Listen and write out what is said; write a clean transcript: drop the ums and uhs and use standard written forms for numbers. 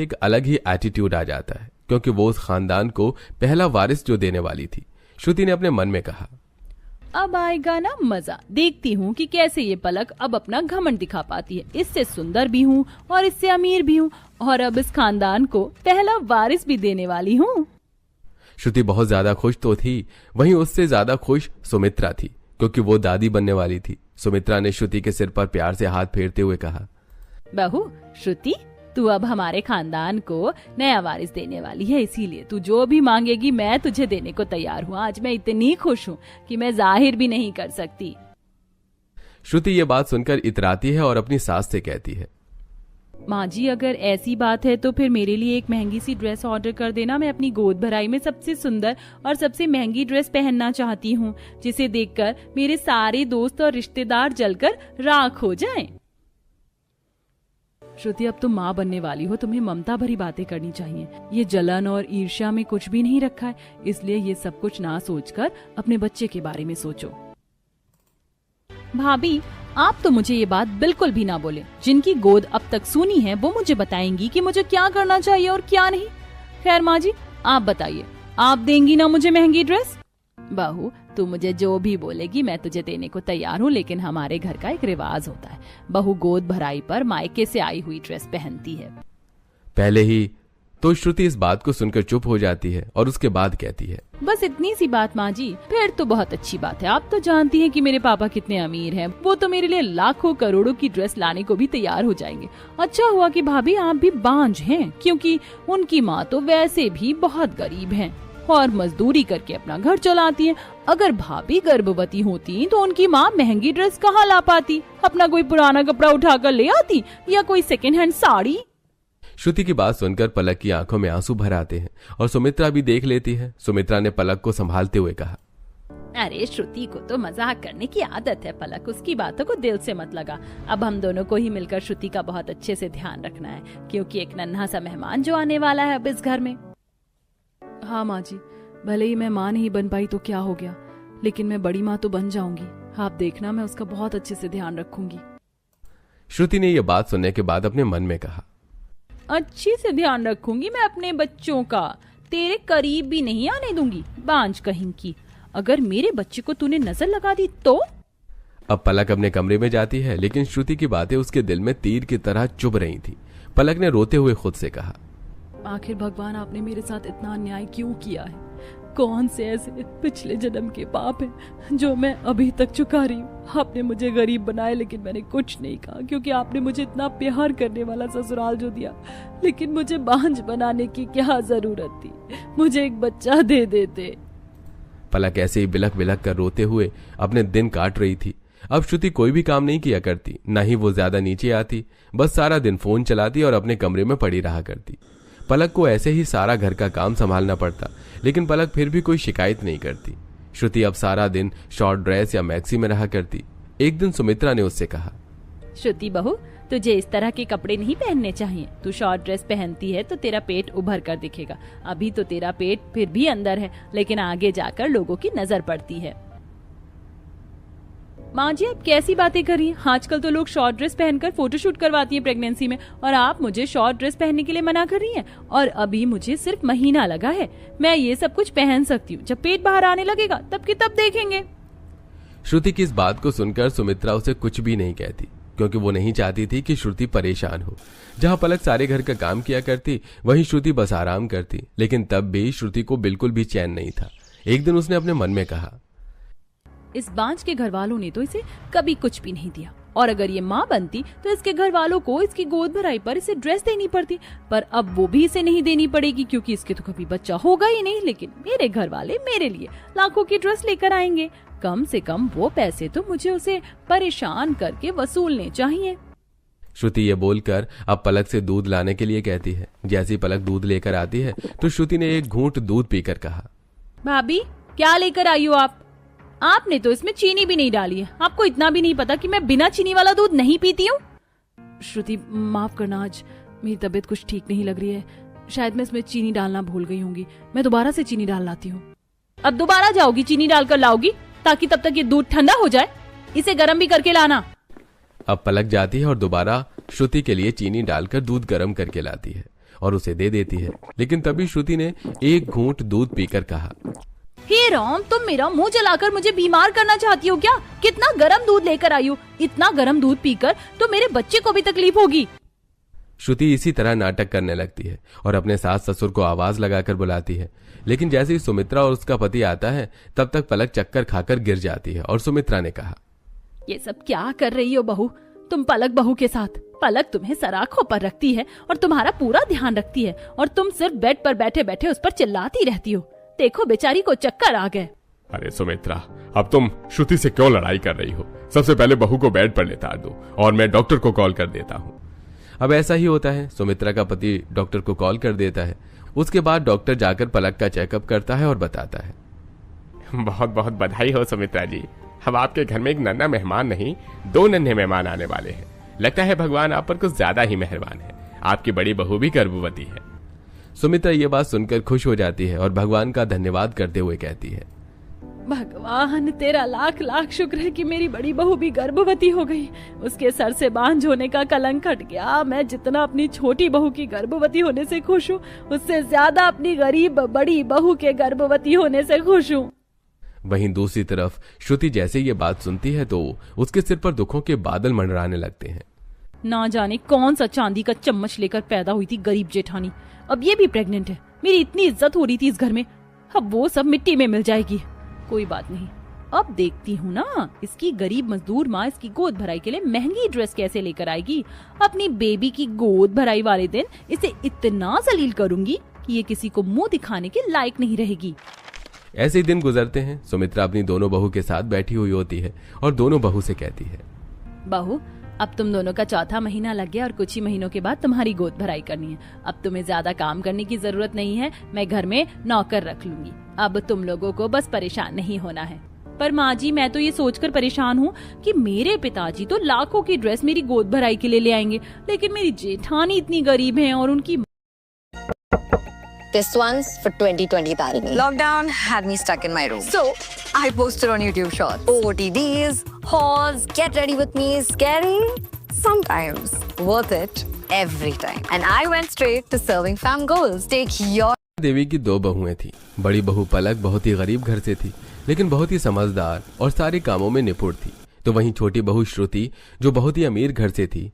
एक अलग ही एटीट्यूड आ जाता है, क्योंकि वो उस खानदान को पहला वारिस जो देने वाली थी। श्रुति ने अपने मन में कहा, अब आएगा ना मजा, देखती हूँ कि कैसे ये पलक अब अपना घमंड दिखा पाती है। इससे सुंदर भी हूँ और इससे अमीर भी हूँ और अब इस खानदान को पहला वारिस भी देने वाली हूँ। श्रुति बहुत ज्यादा खुश तो थी, वहीं उससे ज्यादा खुश सुमित्रा थी, क्योंकि वो दादी बनने वाली थी। सुमित्रा ने श्रुति के सिर पर प्यार से हाथ फेरते हुए कहा, बहू श्रुति, तू अब हमारे खानदान को नया वारिस देने वाली है, इसीलिए तू जो भी मांगेगी मैं तुझे देने को तैयार हूँ। आज मैं इतनी खुश हूँ कि मैं जाहिर भी नहीं कर सकती। श्रुति ये बात सुनकर इतराती है और अपनी सास से कहती है, माँ जी, अगर ऐसी बात है तो फिर मेरे लिए एक महंगी सी ड्रेस ऑर्डर कर देना। मैं अपनी गोद भराई में सबसे सुंदर और सबसे महंगी ड्रेस पहनना चाहती हूँ, जिसे देखकर मेरे सारे दोस्त और रिश्तेदार जलकर राख हो जाएं। श्रुति, अब तुम माँ बनने वाली हो, तुम्हें ममता भरी बातें करनी चाहिए। ये जलन और ईर्ष्या में कुछ भी नहीं रखा है, इसलिए ये सब कुछ ना सोचकर अपने बच्चे के बारे में सोचो। भाभी, आप तो मुझे ये बात बिल्कुल भी ना बोले। जिनकी गोद अब तक सूनी है वो मुझे बताएंगी कि मुझे क्या करना चाहिए और क्या नहीं। खैर माँ जी, आप बताइए, आप देंगी ना मुझे महंगी ड्रेस? बहू, तू मुझे जो भी बोलेगी मैं तुझे देने को तैयार हूँ, लेकिन हमारे घर का एक रिवाज होता है, बहू गोद भराई पर मायके से आई हुई ड्रेस पहनती है। पहले ही तो श्रुति इस बात को सुनकर चुप हो जाती है और उसके बाद कहती है, बस इतनी सी बात माँ जी? फिर तो बहुत अच्छी बात है। आप तो जानती हैं कि मेरे पापा कितने अमीर हैं, वो तो मेरे लिए लाखों करोड़ों की ड्रेस लाने को भी तैयार हो जाएंगे। अच्छा हुआ कि भाभी आप भी बांझ हैं, क्योंकि उनकी माँ तो वैसे भी बहुत गरीब हैं और मजदूरी करके अपना घर चलाती हैं। अगर भाभी गर्भवती होती तो उनकी माँ महंगी ड्रेस कहाँ ला पाती? अपना कोई पुराना कपड़ा उठाकर ले आती या कोई सेकेंड हैंड साड़ी। श्रुति की बात सुनकर पलक की आंखों में आंसू भर आते हैं और सुमित्रा भी देख लेती है। सुमित्रा ने पलक को संभालते हुए कहा, अरे श्रुति को तो मजाक करने की आदत है पलक, उसकी बातों को दिल से मत लगा। अब हम दोनों को ही मिलकर श्रुति का बहुत अच्छे से ध्यान रखना है, क्योंकि एक नन्हा सा मेहमान जो आने वाला है अब इस घर में। हाँ माँ जी, भले ही मैं माँ नहीं बन पाई तो क्या हो गया, लेकिन मैं बड़ी माँ तो बन जाऊंगी। आप देखना, मैं उसका बहुत अच्छे से ध्यान रखूंगी। श्रुति ने यह बात सुनने के बाद अपने मन में कहा, अच्छी से ध्यान रखूंगी मैं अपने बच्चों का, तेरे करीब भी नहीं आने दूंगी, बांझ कहीं की। अगर मेरे बच्चे को तूने नजर लगा दी तो। अब पलक अपने कमरे में जाती है, लेकिन श्रुति की बातें उसके दिल में तीर की तरह चुभ रही थी। पलक ने रोते हुए खुद से कहा, आखिर भगवान आपने मेरे साथ इतना अन्याय क्यों किया है? कौन से ऐसे पिछले जन्म के पाप हैं जो मैं अभी तक चुका रही हूँ? आपने मुझे गरीब बनाया, लेकिन मैंने कुछ नहीं कहा, क्योंकि आपने मुझे इतना प्यार करने वाला ससुराल जो दिया। लेकिन मुझे बांझ बनाने की क्या जरूरत थी? मुझे एक बच्चा दे देते। पलक ऐसे ही बिलख बिलख कर रोते हुए अपने दिन काट रही थी। अब श्रुति कोई भी काम नहीं किया करती, न ही वो ज्यादा नीचे आती, बस सारा दिन फोन चलाती और अपने कमरे में पड़ी रहा करती। पलक को ऐसे ही सारा घर का काम संभालना पड़ता, लेकिन पलक फिर भी कोई शिकायत नहीं करती। श्रुति अब सारा दिन शॉर्ट ड्रेस या मैक्सी में रहा करती। एक दिन सुमित्रा ने उससे कहा, श्रुति बहू, तुझे इस तरह के कपड़े नहीं पहनने चाहिए। तू शॉर्ट ड्रेस पहनती है तो तेरा पेट उभर कर दिखेगा। अभी तो तेरा पेट फिर भी अंदर है, लेकिन आगे जाकर लोगों की नजर पड़ती है। माँ जी, आप कैसी बातें कर रही हैं? आजकल तो लोग शॉर्ट ड्रेस पहनकर फोटोशूट करवाती हैं प्रेगनेंसी में, और आप मुझे शॉर्ट ड्रेस पहनने के लिए मना कर रही हैं। और अभी मुझे सिर्फ महीना लगा है, मैं ये सब कुछ पहन सकती हूँ। जब पेट बाहर आने लगेगा तब की तब देखेंगे। श्रुति की इस बात को सुनकर सुमित्रा उसे कुछ भी नहीं कहती, क्योंकि वो नहीं चाहती थी कि श्रुति परेशान हो। जहाँ पलक सारे घर का काम किया करती, वहीं श्रुति बस आराम करती। लेकिन तब भी श्रुति को बिल्कुल भी चैन नहीं था। एक दिन उसने अपने मन में कहा, इस बांझ के घर वालों ने तो इसे कभी कुछ भी नहीं दिया, और अगर ये माँ बनती तो इसके घर वालों को इसकी गोद भराई पर इसे ड्रेस देनी पड़ती। पर अब वो भी इसे नहीं देनी पड़ेगी, क्योंकि इसके तो कभी बच्चा होगा ही नहीं। लेकिन मेरे घर वाले मेरे लिए लाखों की ड्रेस लेकर आएंगे। कम से कम वो पैसे तो मुझे उसे परेशान करके वसूलने चाहिए। श्रुति ये बोलकर अब पलक से दूध लाने के लिए कहती है। जैसी पलक दूध लेकर आती है तो श्रुति ने एक घूंट दूध पीकर कहा, भाभी क्या लेकर आई हो आप? आपने तो इसमें चीनी भी नहीं डाली है। आपको इतना भी नहीं पता कि मैं बिना चीनी वाला दूध नहीं पीती हूँ? श्रुति माफ करना, आज मेरी तबीयत कुछ ठीक नहीं लग रही है, शायद मैं इसमें चीनी डालना भूल गई होंगी। मैं दोबारा से चीनी डाल लाती हूँ। अब दोबारा जाओगी चीनी डालकर लाओगी, ताकि तब तक ये दूध ठंडा हो जाए। इसे गर्म भी करके लाना। अब पलक जाती है और दोबारा श्रुति के लिए चीनी डालकर दूध गर्म करके लाती है और उसे दे देती है। लेकिन तभी श्रुति ने एक घूंट दूध पीकर कहा, हे राम, तुम मेरा मुंह जलाकर मुझे बीमार करना चाहती हो क्या? कितना गर्म दूध लेकर आई हो। इतना गर्म दूध पीकर तो मेरे बच्चे को भी तकलीफ होगी। श्रुति इसी तरह नाटक करने लगती है और अपने सास ससुर को आवाज लगाकर बुलाती है। लेकिन जैसे ही सुमित्रा और उसका पति आता है तब तक पलक चक्कर खाकर गिर जाती है और सुमित्रा ने कहा, ये सब क्या कर रही हो बहू तुम पलक बहू के साथ? पलक तुम्हें सराखों पर रखती है और तुम्हारा पूरा ध्यान रखती है और तुम सिर्फ बेड पर बैठे बैठे उस पर चिल्लाती रहती हो। देखो बेचारी को चक्कर आ गए। अरे सुमित्रा, अब तुम श्रुति से क्यों लड़ाई कर रही हो? सबसे पहले बहू को बेड पर लेटा दो और मैं डॉक्टर को कॉल कर देता हूँ। अब ऐसा ही होता है। सुमित्रा का पति डॉक्टर को कॉल कर देता है। उसके बाद डॉक्टर जाकर पलक का चेकअप करता है और बताता है, बहुत बहुत बधाई हो सुमित्रा जी। अब आपके घर में एक नन्हा मेहमान नहीं, 2 नन्हे मेहमान आने वाले हैं। लगता है भगवान आप पर कुछ ज्यादा ही मेहरबान है। आपकी बड़ी बहू भी गर्भवती है। सुमित्रा ये बात सुनकर खुश हो जाती है और भगवान का धन्यवाद करते हुए कहती है, भगवान तेरा लाख लाख शुक्र है कि मेरी बड़ी बहू भी गर्भवती हो गई। उसके सर से बांझ होने का कलंक हट गया। मैं जितना अपनी छोटी बहू की गर्भवती होने से खुश हूँ, उससे ज्यादा अपनी गरीब बड़ी बहू के गर्भवती होने से खुश हूँ। वहीं दूसरी तरफ श्रुति जैसे ये बात सुनती है तो उसके सिर पर दुखों के बादल मंडराने लगते हैं। ना जाने कौन सा चांदी का चम्मच लेकर पैदा हुई थी गरीब जेठानी, अब ये भी प्रेग्नेंट है। मेरी इतनी इज्जत हो रही थी इस घर में, अब वो सब मिट्टी में मिल जाएगी। कोई बात नहीं, अब देखती हूँ ना इसकी गरीब मजदूर माँ इसकी गोद भराई के लिए महंगी ड्रेस कैसे लेकर आएगी। अपनी बेबी की गोद भराई वाले दिन इसे इतना जलील करूंगी कि ये किसी को मुंह दिखाने के लायक नहीं रहेगी। ऐसे ही दिन गुजरते हैं। सुमित्रा अपनी दोनों बहू के साथ बैठी हुई होती है और दोनों बहू से कहती है, बहू अब तुम दोनों का 4था महीना लग गया और कुछ ही महीनों के बाद तुम्हारी गोद भराई करनी है। अब तुम्हें ज्यादा काम करने की जरूरत नहीं है, मैं घर में नौकर रख लूंगी। अब तुम लोगों को बस परेशान नहीं होना है। पर माँ जी, मैं तो ये सोचकर परेशान हूँ कि मेरे पिताजी तो लाखों की ड्रेस मेरी गोद भराई के लिए ले आएंगे, लेकिन मेरी जेठानी इतनी गरीब है और उनकी This one's for 2020 Tarini. Lockdown had me stuck in my room. So, I posted on YouTube shorts. OOTDs, hauls, get ready with me, scary? Sometimes. Worth it every time. And I went straight to serving fam goals. Take your... देवी की 2 बहुएं थी। बड़ी बहू पलक बहुत ही गरीब घर से थी, लेकिन बहुत ही समझदार और सारे कामों में निपुण थी। तो वहीं छोटी बहू श्रुति जो बहुत ही अमीर घर से थी,